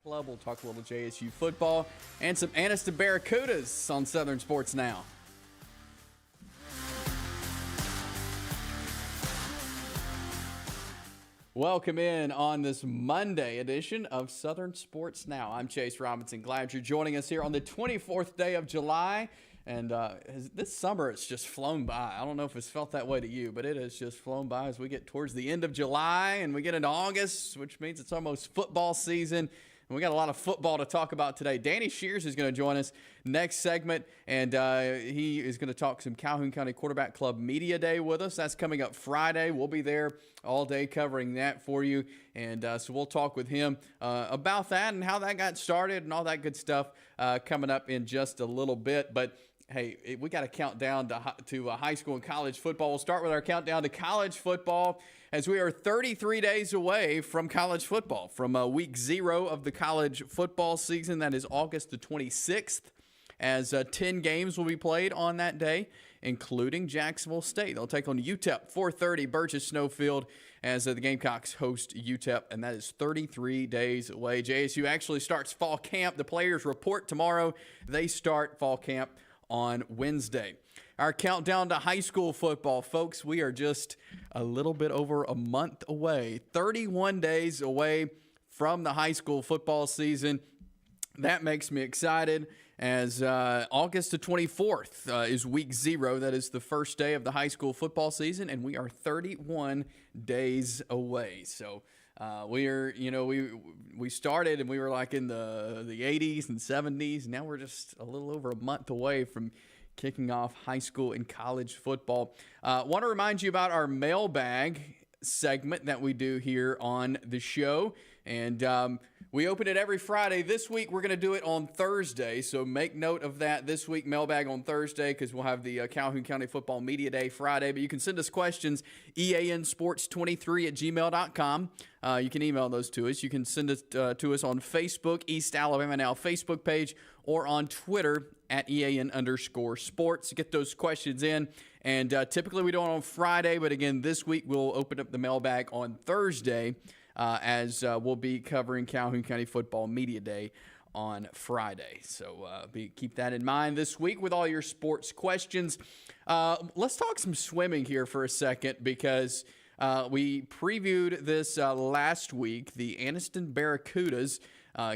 Club. We'll talk a little JSU football and some Anniston Barracudas on Southern Sports Now. Welcome in on this Monday edition of Southern Sports Now. I'm Chase Robinson. Glad you're joining us here on the 24th day of July. And this summer, it's just flown by. I don't know if it's felt that way to you, but it has just flown by as we get towards the end of July and we get into August, which means it's almost football season. And we got a lot of football to talk about today. Danny Shears is going to join us next segment, and he is going to talk some Calhoun County Quarterback Club Media Day with us. That's coming up Friday. We'll be there all day covering that for you, and so we'll talk with him about that and how that got started and all that good stuff coming up in just a little bit. But hey, we got a countdown to high school and college football. We'll start with our countdown to college football as we are 33 days away from college football, from week 0 of the college football season. That is August the 26th, as 10 games will be played on that day, including Jacksonville State. They'll take on UTEP, 4:30, Burgess Snowfield, as the Gamecocks host UTEP, and that is 33 days away. JSU actually starts fall camp. The players report tomorrow. They start fall camp on Wednesday. Our countdown to high school football, folks, we are just a little bit over a month away, 31 days away from the high school football season. That makes me excited, as August the 24th is week 0. That is the first day of the high school football season, and we are 31 days away. So we started and we were like in the 80s and 70s. Now we're just a little over a month away from kicking off high school and college football. Want to remind you about our mailbag segment that we do here on the show. And we open it every Friday. This week, we're going to do it on Thursday. So make note of that this week, mailbag on Thursday, because we'll have the Calhoun County Football Media Day Friday. But you can send us questions, eansports23@gmail.com. You can email those to us. You can send it to us on Facebook, East Alabama Now Facebook page, or on Twitter at EAN_sports. Get those questions in. And typically we do it on Friday, but again, this week we'll open up the mailbag on Thursday, as we'll be covering Calhoun County Football Media Day on Friday. So keep that in mind this week with all your sports questions. Let's talk some swimming here for a second, because we previewed this last week, the Anniston Barracudas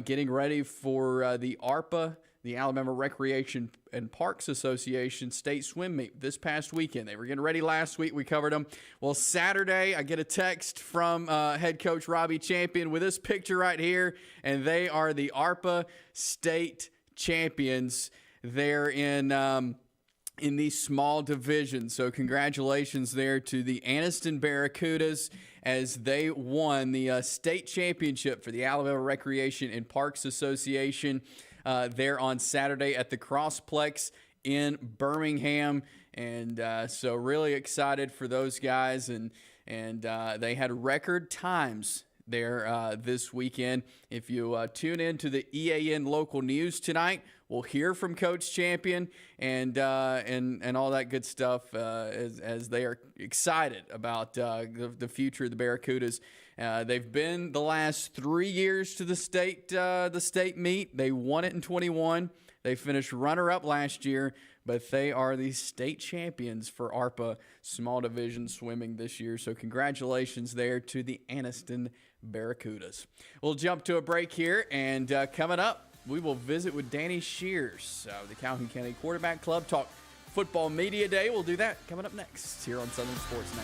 getting ready for the ARPA, the Alabama Recreation and Parks Association state swim meet this past weekend. They were getting ready last week. We covered them. Well, Saturday, I get a text from head coach Robbie Champion with this picture right here, and they are the ARPA state champions. They're in the small division. So congratulations there to the Anniston Barracudas, as they won the state championship for the Alabama Recreation and Parks Association there on Saturday at the Crossplex in Birmingham. And so really excited for those guys. And they had record times there this weekend. If you tune in to the EAN local news tonight, we'll hear from Coach Champion and all that good stuff as they are excited about the future of the Barracudas. They've been the last 3 years to the state meet. They won it in 21. They finished runner-up last year, but they are the state champions for ARPA small division swimming this year. So congratulations there to the Anniston Barracudas. We'll jump to a break here, and coming up, we will visit with Danny Shears of the Calhoun County Quarterback Club, talk Football Media Day. We'll do that coming up next here on Southern Sports Now.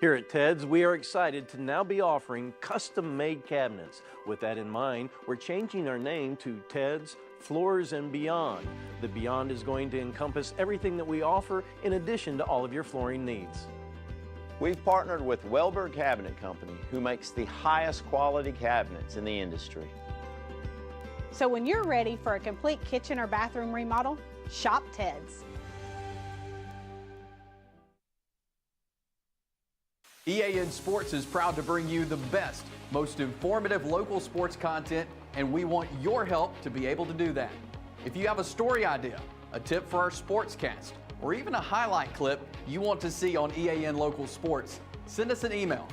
Here at Ted's, we are excited to now be offering custom-made cabinets. With that in mind, we're changing our name to Ted's Floors and Beyond. The Beyond is going to encompass everything that we offer in addition to all of your flooring needs. We've partnered with Welberg Cabinet Company, who makes the highest quality cabinets in the industry. So when you're ready for a complete kitchen or bathroom remodel, shop Ted's. EAN Sports is proud to bring you the best, most informative local sports content, and we want your help to be able to do that. If you have a story idea, a tip for our sportscast, or even a highlight clip you want to see on EAN Local Sports, send us an email,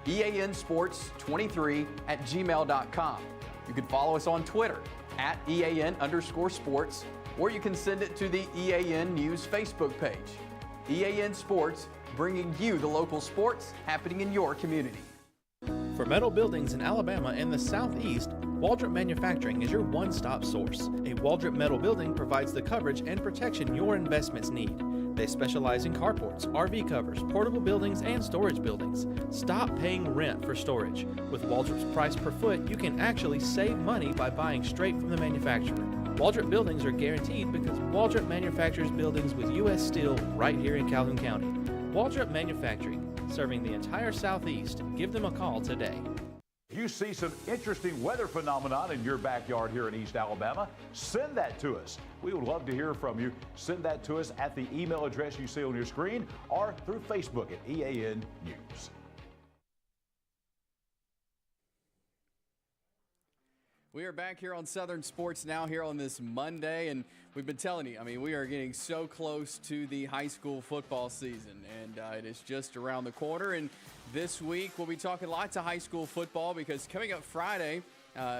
eansports23@gmail.com. You can follow us on Twitter @EAN_sports, or you can send it to the EAN News Facebook page. EAN Sports, bringing you the local sports happening in your community. For metal buildings in Alabama and the Southeast, Waldrop Manufacturing is your one-stop source. A Waldrop metal building provides the coverage and protection your investments need. They specialize in carports, RV covers, portable buildings, and storage buildings. Stop paying rent for storage. With Waldrop's price per foot, you can actually save money by buying straight from the manufacturer. Waldrop buildings are guaranteed because Waldrop manufactures buildings with U.S. steel right here in Calhoun County. Waldrop Manufacturing, serving the entire Southeast. Give them a call today. If you see some interesting weather phenomenon in your backyard here in East Alabama, send that to us. We would love to hear from you. Send that to us at the email address you see on your screen or through Facebook at EAN News. We are back here on Southern Sports Now here on this Monday, and we've been telling you, we are getting so close to the high school football season, and it is just around the corner. And this week we'll be talking lots of high school football because coming up Friday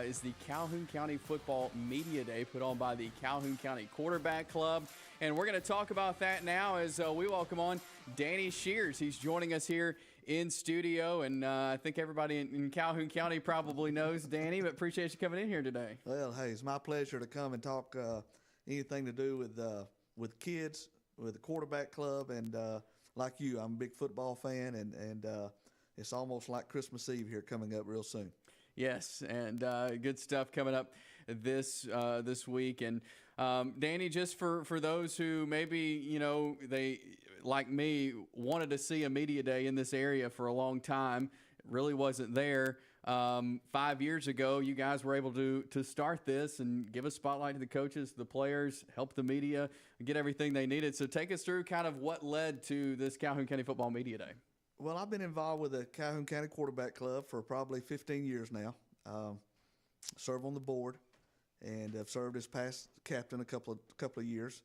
is the Calhoun County Football Media Day put on by the Calhoun County Quarterback Club. And we're going to talk about that now as we welcome on Danny Shears. He's joining us here in studio, and I think everybody in Calhoun County probably knows Danny, but appreciate you coming in here today. Well, hey, it's my pleasure to come and talk anything to do with kids, with the quarterback club, and like you, I'm a big football fan, and it's almost like Christmas Eve here coming up real soon. Yes, and good stuff coming up this week. And Danny, just for those who maybe, they, like me, wanted to see a media day in this area for a long time, it really wasn't there. 5 years ago, you guys were able to start this and give a spotlight to the coaches, the players, help the media get everything they needed. So take us through kind of what led to this Calhoun County Football Media Day. Well, I've been involved with the Calhoun County Quarterback Club for probably 15 years now. Serve on the board, and I've served as past captain a couple of years.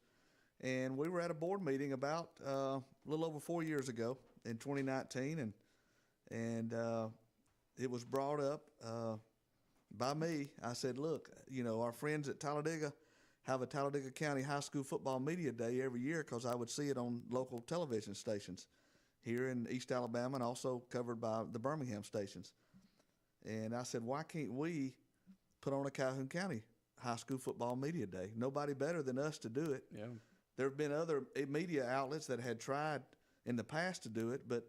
And we were at a board meeting about a little over 4 years ago in 2019, and it was brought up by me. I said, look, our friends at Talladega have a Talladega County High School Football Media Day every year because I would see it on local television stations here in East Alabama and also covered by the Birmingham stations. And I said, why can't we put on a Calhoun County High School Football Media Day? Nobody better than us to do it. Yeah. There have been other media outlets that had tried in the past to do it, but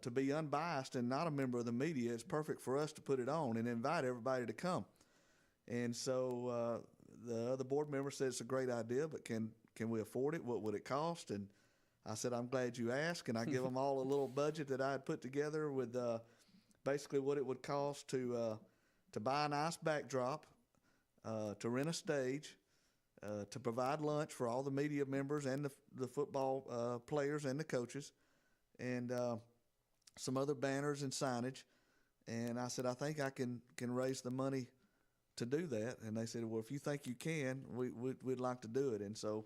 to be unbiased and not a member of the media, it's perfect for us to put it on and invite everybody to come. And so the other board member said it's a great idea, but can we afford it? What would it cost? And I said, I'm glad you asked, and I give them all a little budget that I had put together with basically what it would cost to buy a nice backdrop, to rent a stage, to provide lunch for all the media members and the football players and the coaches, and some other banners and signage. And I said, I think I can raise the money to do that. And they said, well, if you think you can, we'd like to do it. And so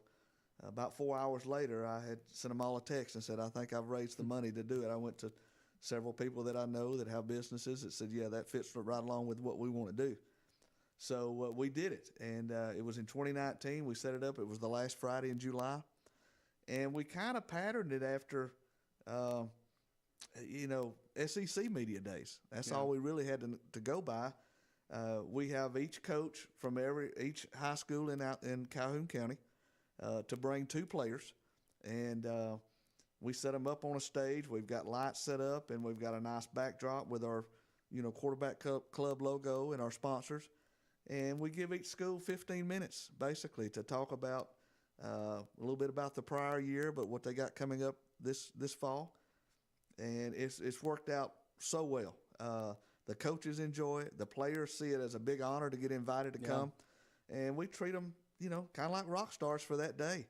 about 4 hours later, I had sent them all a text and said, I think I've raised the money to do it. I went to several people that I know that have businesses that said, yeah, that fits right along with what we want to do. So we did it, and it was in 2019. We set it up. It was the last Friday in July, and we kind of patterned it after, SEC media days. That's all we really had to go by. We have each coach from each high school in Calhoun County to bring 2 players, and we set them up on a stage. We've got lights set up, and we've got a nice backdrop with our, quarterback club logo and our sponsors. And we give each school 15 minutes, basically, to talk about a little bit about the prior year, but what they got coming up this fall. And it's worked out so well. The coaches enjoy it. The players see it as a big honor to get invited to come. And we treat them, kind of like rock stars for that day.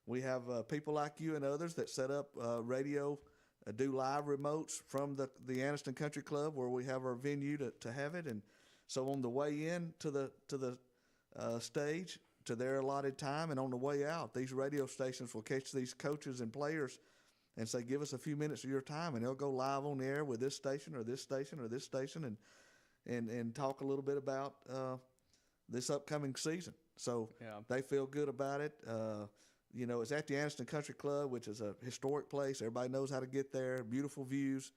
We have people like you and others that set up radio, do live remotes from the Anniston Country Club where we have our venue to have it. And so on the way in to the stage to their allotted time, and on the way out, these radio stations will catch these coaches and players and say, give us a few minutes of your time, and they'll go live on the air with this station or this station or this station and talk a little bit about this upcoming season. So they feel good about it. It's at the Anniston Country Club, which is a historic place. Everybody knows how to get there, beautiful views.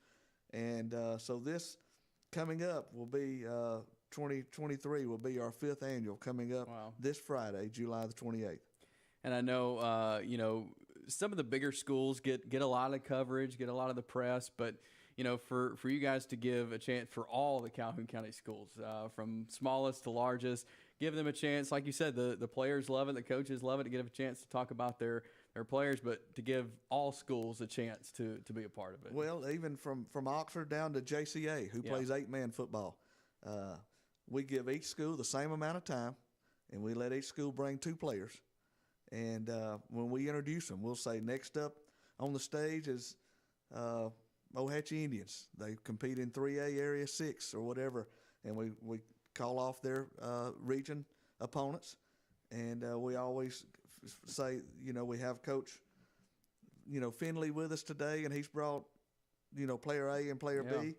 And so this coming up will be 2023 will be our 5th annual coming up this Friday, July the 28th. And I know, some of the bigger schools get a lot of coverage, get a lot of the press, but for you guys to give a chance for all the Calhoun County schools, from smallest to largest, give them a chance. Like you said, the players love it, the coaches love it, to give a chance to talk about their players, but to give all schools a chance to be a part of it. Well, even from Oxford down to JCA, who plays 8-man football, we give each school the same amount of time, and we let each school bring 2 players. And when we introduce them, we'll say, next up on the stage is Ohatchee Indians. They compete in 3A Area 6 or whatever, and we call off their region opponents. And we always say, we have Coach, Finley with us today, and he's brought, player A and player B.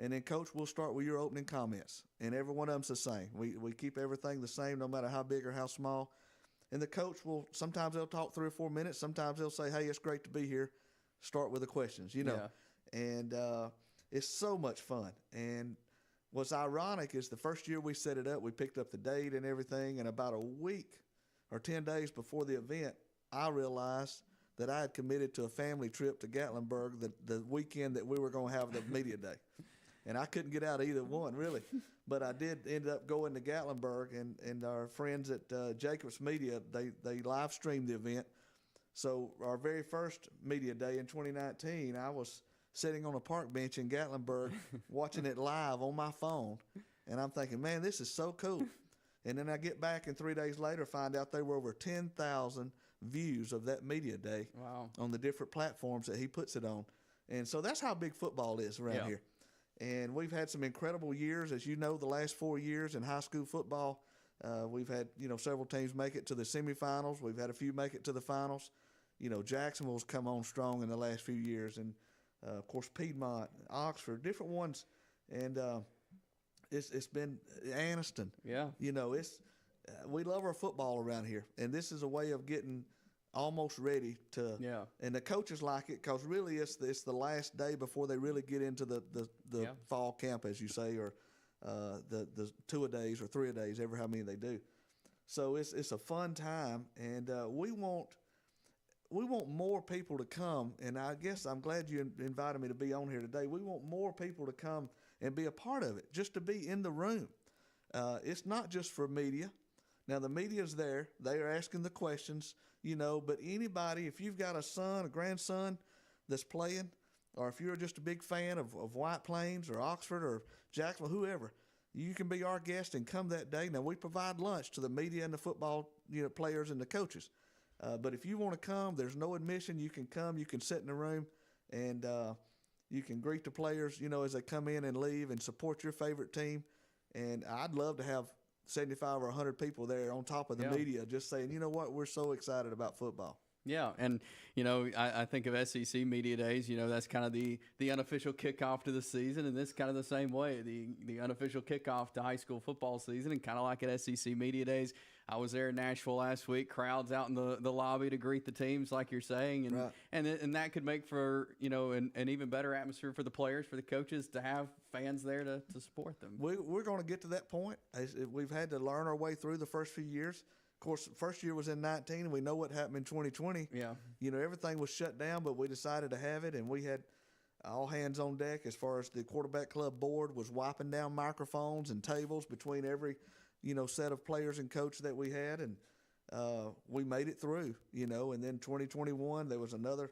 And then, Coach, we'll start with your opening comments. And every one of them's the same. We keep everything the same, no matter how big or how small. And the coach sometimes they'll talk 3 or 4 minutes. Sometimes they'll say, hey, it's great to be here. Start with the questions, And it's so much fun. And what's ironic is the first year we set it up, we picked up the date and everything. And about a week or 10 days before the event, I realized that I had committed to a family trip to Gatlinburg the weekend that we were going to have the media day. And I couldn't get out of either one, really. But I did end up going to Gatlinburg, and our friends at Jacobs Media, they live streamed the event. So our very first media day in 2019, I was sitting on a park bench in Gatlinburg watching it live on my phone. And I'm thinking, man, this is so cool. And then I get back, and 3 days later find out there were over 10,000 views of that media day on the different platforms that he puts it on. And so that's how big football is around here. And we've had some incredible years, as you know, the last 4 years in high school football. We've had, several teams make it to the semifinals. We've had a few make it to the finals. Jacksonville's come on strong in the last few years. And, of course, Piedmont, Oxford, different ones. And it's been Anniston. We love our football around here. And this is a way of getting almost ready to and the coaches like it because really it's the last day before they really get into the fall camp, as you say, or the 2-a-days or 3-a-days, ever how many they do. So it's a fun time, and we want more people to come. And I guess I'm glad you invited me to be on here today. We want more people to come and be a part of it, just to be in the room. It's not just for media. Now, the media's there. They are asking the questions, but anybody, if you've got a son, a grandson that's playing, or if you're just a big fan of White Plains or Oxford or Jacksonville, whoever, you can be our guest and come that day. Now, we provide lunch to the media and the football players and the coaches. But if you want to come, there's no admission. You can come. You can sit in the room, and you can greet the players, as they come in and leave, and support your favorite team. And I'd love to have 75 or 100 people there on top of the media just saying, you know what, we're so excited about football. Yeah, and, I think of SEC Media Days, that's kind of the unofficial kickoff to the season, and this kind of the same way, the unofficial kickoff to high school football season, and kind of like at SEC Media Days. I was there in Nashville last week, crowds out in the lobby to greet the teams, like you're saying, and that could make for, an even better atmosphere for the players, for the coaches, to have fans there to support them. We're going to get to that point. We've had to learn our way through the first few years. Of course, the first year was in 19, and we know what happened in 2020. Everything was shut down, but we decided to have it, and we had all hands on deck as far as the quarterback club board was wiping down microphones and tables between every set of players and coach that we had, and we made it through, and then 2021, there was another,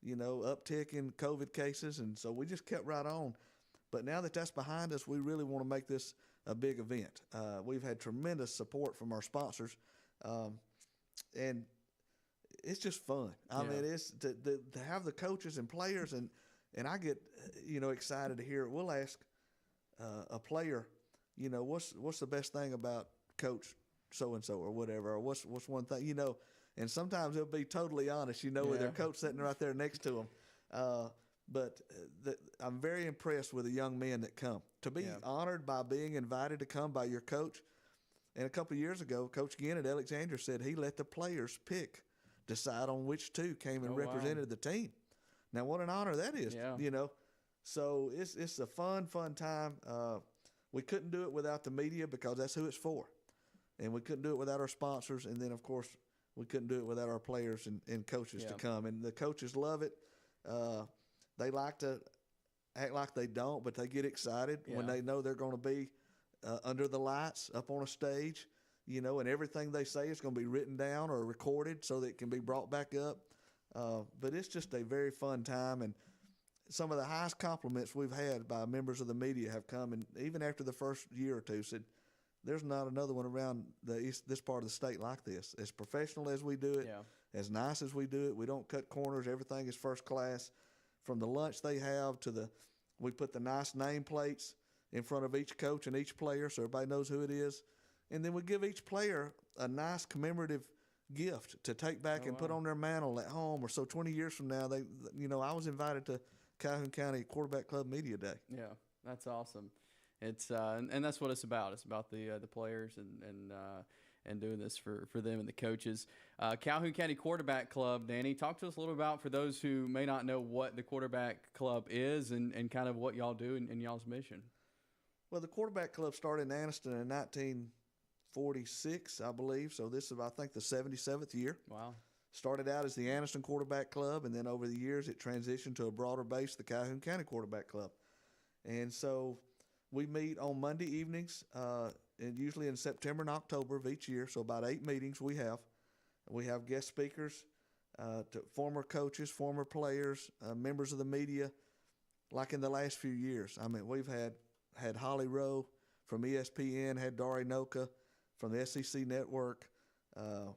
uptick in COVID cases, and so we just kept right on. But now that that's behind us, we really want to make this a big event. We've had tremendous support from our sponsors, and it's just fun. I mean, it's to have the coaches and players, and I get, excited to hear it. We'll ask a player, what's the best thing about Coach so-and-so or whatever, or what's one thing, you know, and sometimes they'll be totally honest, you know, with their coach sitting right there next to them. But I'm very impressed with the young men that come. To be honored by being invited to come by your coach. And a couple of years ago, Coach Ginn at Alexandria said he let the players decide on which two came and represented the team. Now, what an honor that is, you know. So it's a fun time. We couldn't do it without the media because that's who it's for. And we couldn't do it without our sponsors. And then, of course, we couldn't do it without our players and coaches to come. And the coaches love it. They like to act like they don't, but they get excited when they know they're going to be under the lights, up on a stage, you know, and everything they say is going to be written down or recorded so that it can be brought back up. But it's just a very fun time, and some of the highest compliments we've had by members of the media have come, and even after the first year or two, said, there's not another one around this part of the state like this. As professional as we do it, as nice as we do it, we don't cut corners. Everything is first class. From the lunch they have to we put the nice nameplates in front of each coach and each player so everybody knows who it is. And then we give each player a nice commemorative gift to take back and put on their mantle at home, or so 20 years from now, I was invited to Calhoun County Quarterback Club Media Day. Yeah, that's awesome. It's and that's what it's about. It's about the players and doing this for them and the coaches. Calhoun County Quarterback Club, Danny, talk to us a little about, for those who may not know what the Quarterback Club is and kind of what y'all do and y'all's mission. Well, the Quarterback Club started in Anniston in 1946, I believe. So this is, I think, the 77th year. Wow. Started out as the Anniston Quarterback Club, and then over the years it transitioned to a broader base, the Calhoun County Quarterback Club. And so we meet on Monday evenings, and usually in September and October of each year, so about 8 meetings we have. We have guest speakers, to former coaches, former players, members of the media, like in the last few years. I mean, we've had Holly Rowe from ESPN, had Dari Noka from the SEC Network.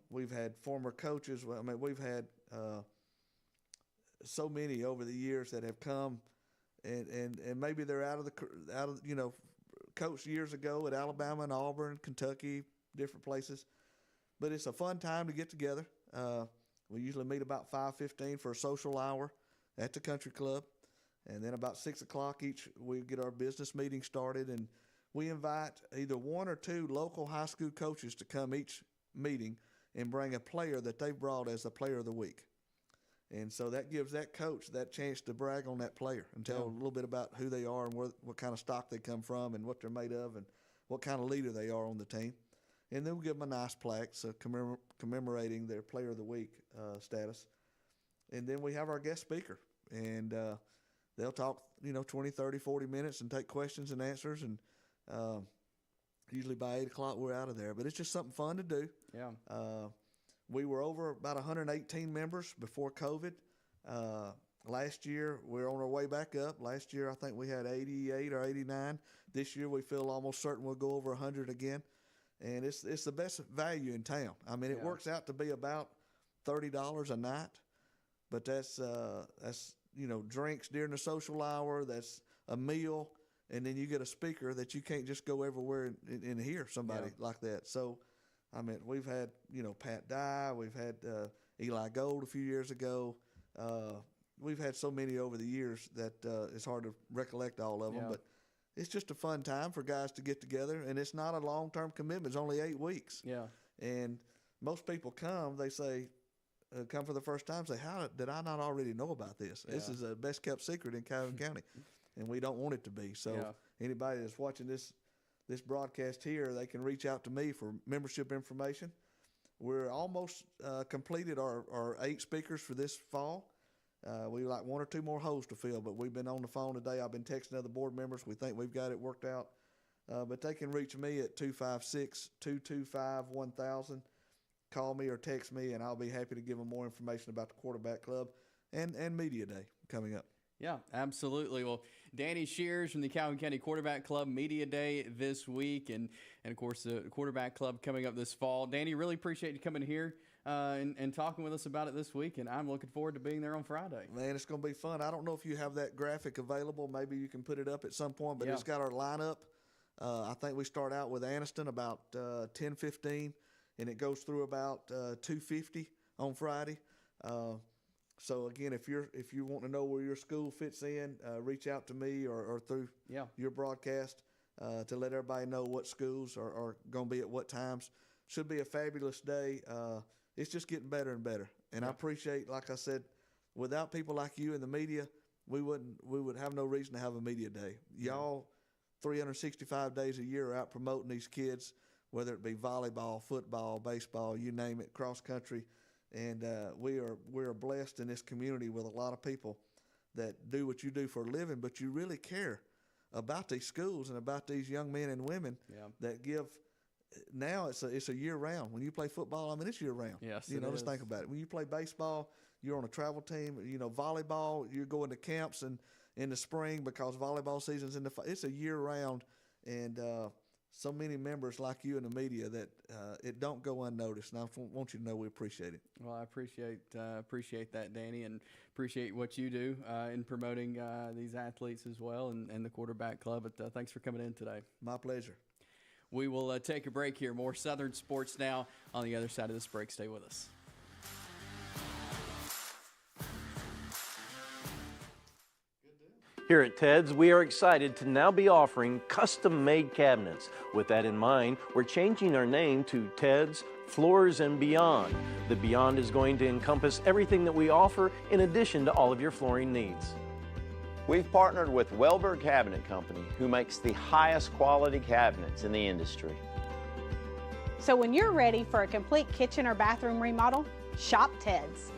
We've had former coaches. I mean, we've had so many over the years that have come, and maybe they're out of coached years ago at Alabama and Auburn, Kentucky, different places. But it's a fun time to get together. We usually meet about 5:15 for a social hour at the country club. And then about 6 o'clock we get our business meeting started, and we invite either 1 or 2 local high school coaches to come each meeting and bring a player that they've brought as the player of the week. And so that gives that coach that chance to brag on that player and tell a little bit about who they are and what kind of stock they come from and what they're made of and what kind of leader they are on the team. And then we give them a nice plaque commemorating their player of the week status. And then we have our guest speaker, and they'll talk, 20, 30, 40 minutes and take questions and answers. And usually by 8 o'clock, we're out of there. But it's just something fun to do. Yeah. We were over about 118 members before COVID. Last year, we're on our way back up. Last year, I think we had 88 or 89. This year, we feel almost certain we'll go over 100 again. And it's the best value in town. I mean, it works out to be about $30 a night. But that's drinks during the social hour. That's a meal, and then you get a speaker that you can't just go everywhere and hear somebody like that. So, I mean, we've had Pat Dye, we've had Eli Gold a few years ago. We've had so many over the years that it's hard to recollect all of them. But it's just a fun time for guys to get together, and it's not a long-term commitment. It's only 8 weeks. Yeah. And most people come, they say, come for the first time, say, how did I not already know about this? Yeah. This is a best-kept secret in Calhoun County, and we don't want it to be. So anybody that's watching this broadcast here, they can reach out to me for membership information. We're almost completed our 8 speakers for this fall. We like 1 or 2 more holes to fill, but we've been on the phone today. I've been texting other board members. We think we've got it worked out. But they can reach me at 256-225-1000. Call me or text me, and I'll be happy to give them more information about the Quarterback Club and Media Day coming up. Yeah, absolutely. Well, Danny Shears from the Calhoun County Quarterback Club, Media Day this week, and of course the Quarterback Club coming up this fall. Danny, really appreciate you coming here and talking with us about it this week, and I'm looking forward to being there on Friday. Man, it's going to be fun. I don't know if you have that graphic available. Maybe you can put it up at some point, but it's got our lineup. I think we start out with Anniston about 10:15. and it goes through about 2:50 on Friday. So again, if you want to know where your school fits in, reach out to me or through your broadcast to let everybody know what schools are going to be at what times. Should be a fabulous day. It's just getting better and better. And I appreciate, like I said, without people like you in the media, we would have no reason to have a media day. Y'all 365 days a year are out promoting these kids, whether it be volleyball, football, baseball, you name it, cross country. And we are blessed in this community with a lot of people that do what you do for a living, but you really care about these schools and about these young men and women that give. Now it's a year round. When you play football, I mean, it's year round. Yes, just think about it. When you play baseball, you're on a travel team. Volleyball, you're going to camps and in the spring because volleyball season's in the fall. It's a year round, and so many members like you in the media that it don't go unnoticed. And I want you to know we appreciate it. Well, I appreciate that, Danny, and appreciate what you do in promoting these athletes as well and the quarterback club. But thanks for coming in today. My pleasure. We will take a break here. More Southern sports now. On the other side of this break, stay with us. Here at Ted's, we are excited to now be offering custom-made cabinets. With that in mind, we're changing our name to Ted's Floors and Beyond. The Beyond is going to encompass everything that we offer in addition to all of your flooring needs. We've partnered with Welber Cabinet Company, who makes the highest quality cabinets in the industry. So when you're ready for a complete kitchen or bathroom remodel, shop Ted's.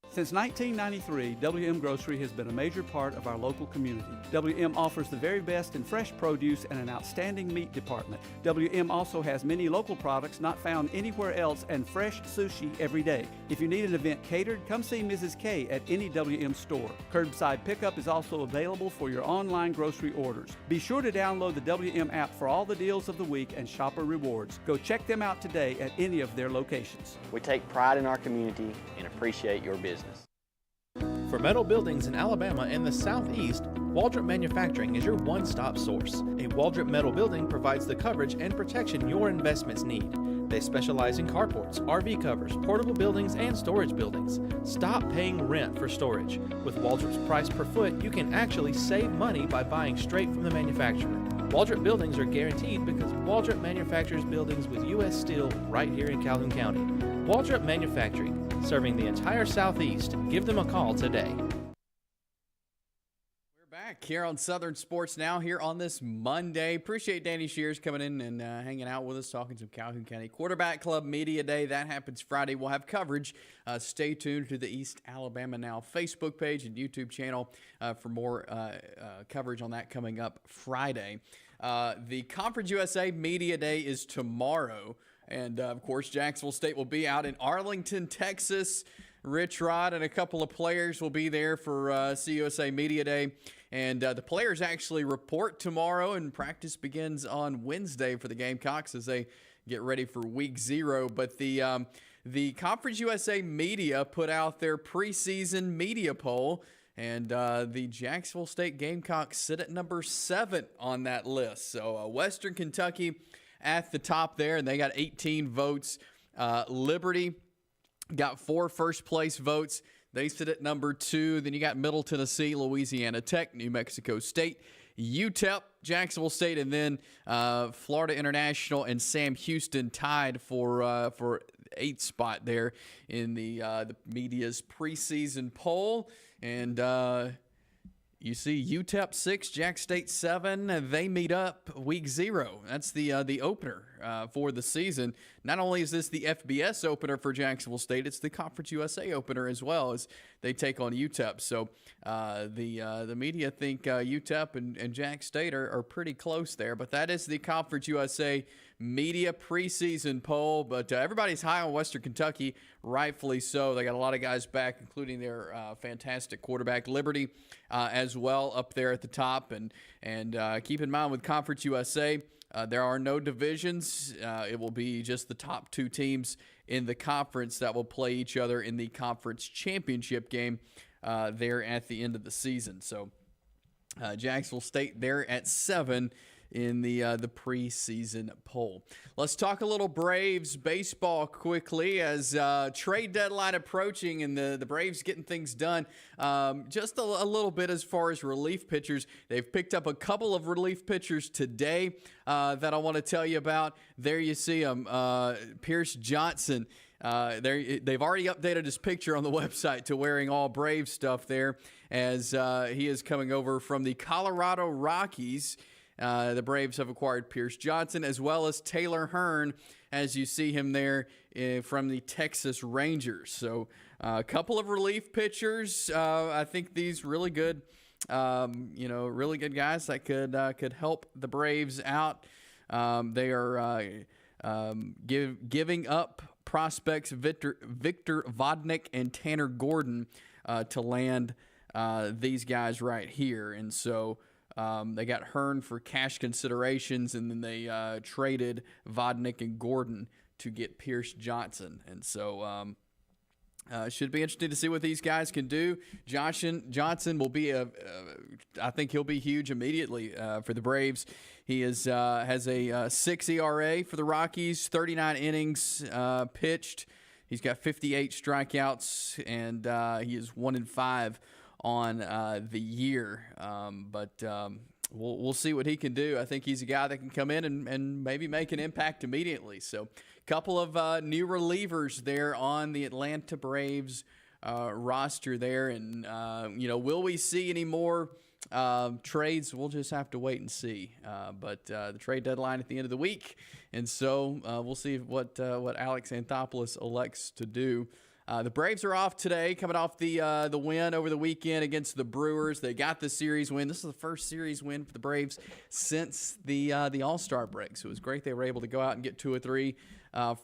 Since 1993, WM Grocery has been a major part of our local community. WM offers the very best in fresh produce and an outstanding meat department. WM also has many local products not found anywhere else and fresh sushi every day. If you need an event catered, come see Mrs. K at any WM store. Curbside pickup is also available for your online grocery orders. Be sure to download the WM app for all the deals of the week and shopper rewards. Go check them out today at any of their locations. We take pride in our community and appreciate your business. For metal buildings in Alabama and the Southeast, Waldrop Manufacturing is your one-stop source. A Waldrop metal building provides the coverage and protection your investments need. They specialize in carports, RV covers, portable buildings, and storage buildings. Stop paying rent for storage. With Waldrop's price per foot, you can actually save money by buying straight from the manufacturer. Waldrop buildings are guaranteed because Waldrop manufactures buildings with U.S. steel right here in Calhoun County. Waldrop Manufacturing, serving the entire Southeast. Give them a call today. We're back here on Southern Sports Now here on this Monday. Appreciate Danny Shears coming in and hanging out with us, talking some Calhoun County Quarterback Club Media Day. That happens Friday. We'll have coverage. Stay tuned to the East Alabama Now Facebook page and YouTube channel for more coverage on that coming up Friday. The Conference USA Media Day is tomorrow. And, of course, Jacksonville State will be out in Arlington, Texas. Rich Rod and a couple of players will be there for CUSA Media Day. And the players actually report tomorrow, and practice begins on Wednesday for the Gamecocks as they get ready for Week 0. But the Conference USA Media put out their preseason media poll, and the Jacksonville State Gamecocks sit at number 7 on that list. So Western Kentucky at the top there, and they got 18 votes. Liberty got 4 first-place votes. They sit at number 2. Then you got Middle Tennessee, Louisiana Tech, New Mexico State, UTEP, Jacksonville State, and then Florida International and Sam Houston tied for 8th spot there in the media's preseason poll. And you see UTEP 6, Jack State 7. They meet up Week 0. That's the opener for the season. Not only is this the FBS opener for Jacksonville State, it's the Conference USA opener as well as they take on UTEP. So the media think UTEP and Jack State are pretty close there. But that is the Conference USA media preseason poll. But everybody's high on Western Kentucky, rightfully so. They got a lot of guys back, including their fantastic quarterback, Liberty, as well up there at the top. And keep in mind with Conference USA, there are no divisions. It will be just the top 2 teams in the conference that will play each other in the conference championship game there at the end of the season. So Jacksonville State there at 7 in the preseason poll. Let's talk a little Braves baseball quickly as trade deadline approaching and the Braves getting things done. Just a little bit as far as relief pitchers. They've picked up a couple of relief pitchers today that I want to tell you about. There you see them, Pierce Johnson. They've already updated his picture on the website to wearing all Brave stuff there as he is coming over from the Colorado Rockies. The Braves have acquired Pierce Johnson as well as Taylor Hearn, as you see him there from the Texas Rangers. So a couple of relief pitchers. I think these really good, really good guys that could help the Braves out. They are giving up prospects Victor Vodnik and Tanner Gordon to land these guys right here. And so they got Hearn for cash considerations, and then they traded Vodnik and Gordon to get Pierce Johnson. And so should be interesting to see what these guys can do. Johnson will be I think he'll be huge immediately for the Braves. He has a 6 ERA for the Rockies, 39 innings pitched. He's got 58 strikeouts, and he is 1-5 on the year. But we'll see what he can do. I think he's a guy that can come in and maybe make an impact immediately. So a couple of new relievers there on the Atlanta Braves roster there. And, will we see any more trades? We'll just have to wait and see. But the trade deadline at the end of the week. And so we'll see what Alex Anthopoulos elects to do. The Braves are off today, coming off the win over the weekend against the Brewers. They got the series win. This is the first series win for the Braves since the All-Star break. So it was great they were able to go out and get 2 or 3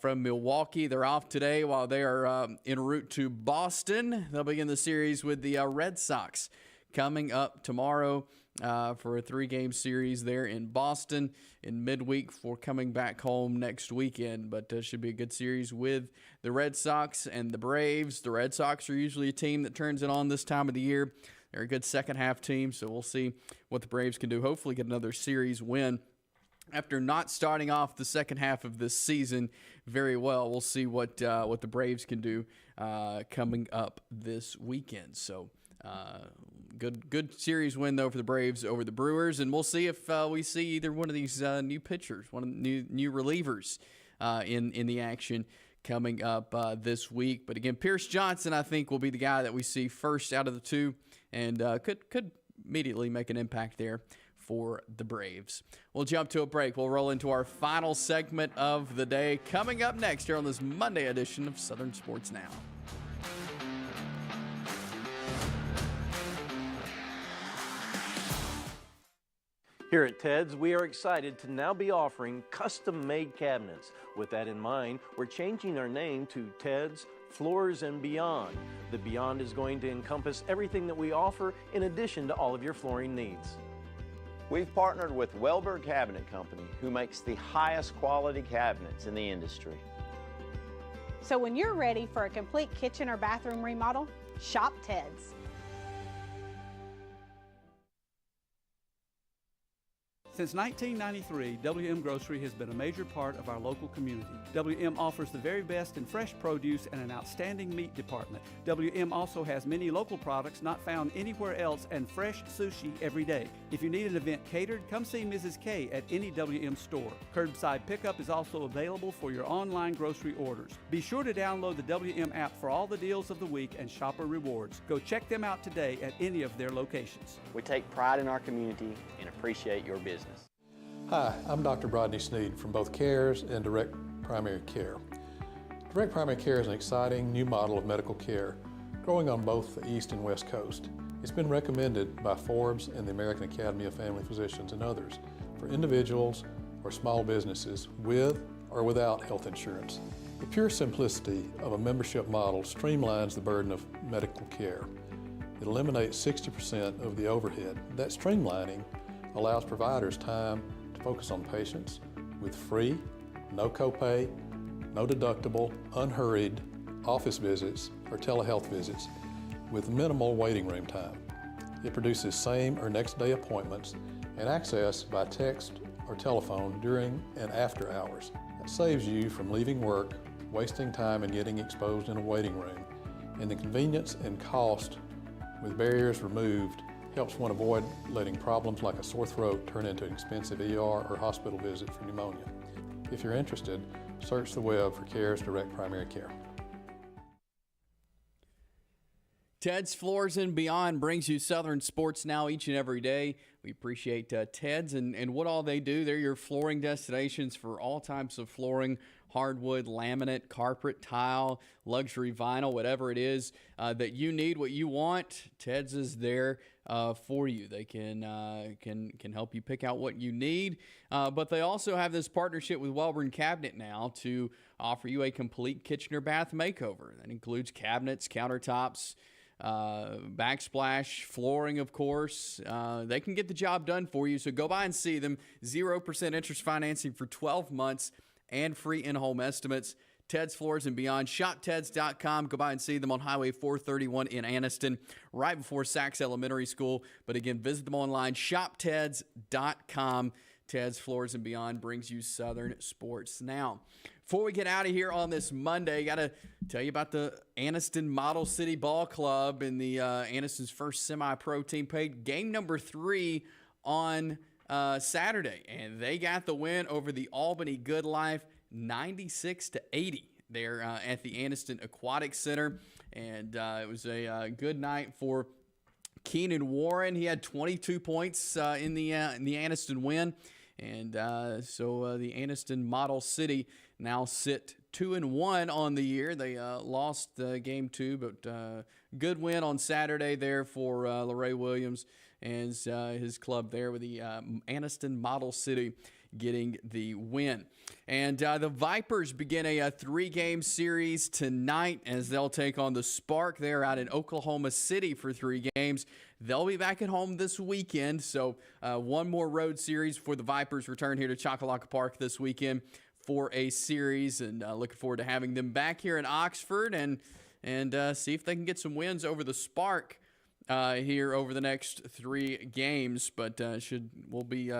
from Milwaukee. They're off today while they are en route to Boston. They'll begin the series with the Red Sox coming up tomorrow for a 3-game series there in Boston in midweek for coming back home next weekend. But should be a good series with the Red Sox and the Braves. The Red Sox are usually a team that turns it on this time of the year. They're a good second-half team, so we'll see what the Braves can do. Hopefully get another series win. After not starting off the second half of this season very well, we'll see what the Braves can do coming up this weekend. So good series win, though, for the Braves over the Brewers. And we'll see if we see either one of these new pitchers, one of the new relievers in the action coming up this week. But, again, Pierce Johnson, I think, will be the guy that we see first out of the two and could immediately make an impact there for the Braves. We'll jump to a break. We'll roll into our final segment of the day coming up next here on this Monday edition of Southern Sports Now. Here at Ted's, we are excited to now be offering custom-made cabinets. With that in mind, we're changing our name to Ted's Floors and Beyond. The Beyond is going to encompass everything that we offer in addition to all of your flooring needs. We've partnered with Welber Cabinet Company, who makes the highest quality cabinets in the industry. So when you're ready for a complete kitchen or bathroom remodel, shop Ted's. Since 1993, WM Grocery has been a major part of our local community. WM offers the very best in fresh produce and an outstanding meat department. WM also has many local products not found anywhere else and fresh sushi every day. If you need an event catered, come see Mrs. K at any WM store. Curbside pickup is also available for your online grocery orders. Be sure to download the WM app for all the deals of the week and shopper rewards. Go check them out today at any of their locations. We take pride in our community and appreciate your business. Hi, I'm Dr. Brodney Sneed from both CARES and Direct Primary Care. Direct Primary Care is an exciting new model of medical care growing on both the East and West Coast. It's been recommended by Forbes and the American Academy of Family Physicians and others for individuals or small businesses with or without health insurance. The pure simplicity of a membership model streamlines the burden of medical care. It eliminates 60% of the overhead. That streamlining allows providers time to focus on patients with free, no copay, no deductible, unhurried office visits or telehealth visits with minimal waiting room time. It produces same or next day appointments and access by text or telephone during and after hours. That saves you from leaving work, wasting time and getting exposed in a waiting room. And the convenience and cost with barriers removed helps one avoid letting problems like a sore throat turn into an expensive ER or hospital visit for pneumonia. If you're interested, search the web for CARES Direct Primary Care. Ted's Floors and Beyond brings you Southern sports now each and every day. We appreciate Ted's and what all they do. They're your flooring destinations for all types of flooring, hardwood, laminate, carpet, tile, luxury vinyl, whatever it is that you need, what you want. Ted's is there for you. They can help you pick out what you need. But they also have this partnership with Welborn Cabinet now to offer you a complete kitchen or bath makeover. That includes cabinets, countertops, backsplash, flooring, of course. They can get the job done for you, so go by and see them. 0% interest financing for 12 months and free in-home estimates. Ted's Floors and Beyond. ShopTeds.com. Go by and see them on Highway 431 in Anniston, right before Sachs Elementary School. But again, visit them online, ShopTeds.com. Ted's Floors and Beyond brings you Southern sports now. Before we get out of here on this Monday, got to tell you about the Anniston Model City Ball Club and the Anniston's first semi-pro team played game number 3 on Saturday, and they got the win over the Albany Good Life 96-80. They're at the Anniston Aquatic Center, and it was a good night for Keenan Warren. He had 22 points in the Anniston win, and so the Anniston Model City now sit 2-1 on the year. They lost game 2, but good win on Saturday there for LeRae Williams and his club there with the Anniston Model City getting the win. And the Vipers begin a 3-game series tonight as they'll take on the Spark. They're out in Oklahoma City for 3 games. They'll be back at home this weekend, so one more road series for the Vipers. Return here to Choccolocco Park this weekend for a series, and looking forward to having them back here in Oxford and see if they can get some wins over the Spark here over the next 3 games. But we'll be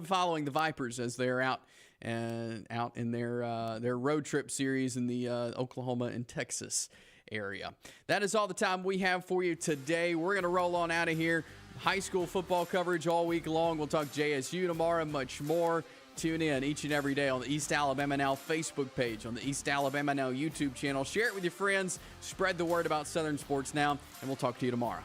following the Vipers as they're out in their road trip series in the Oklahoma and Texas area. That is all the time we have for you today. We're going to roll on out of here. High school football coverage all week long. We'll talk JSU tomorrow, much more. Tune in each and every day on the East Alabama Now Facebook page, on the East Alabama Now YouTube channel. Share it with your friends. Spread the word about Southern sports now, and we'll talk to you tomorrow.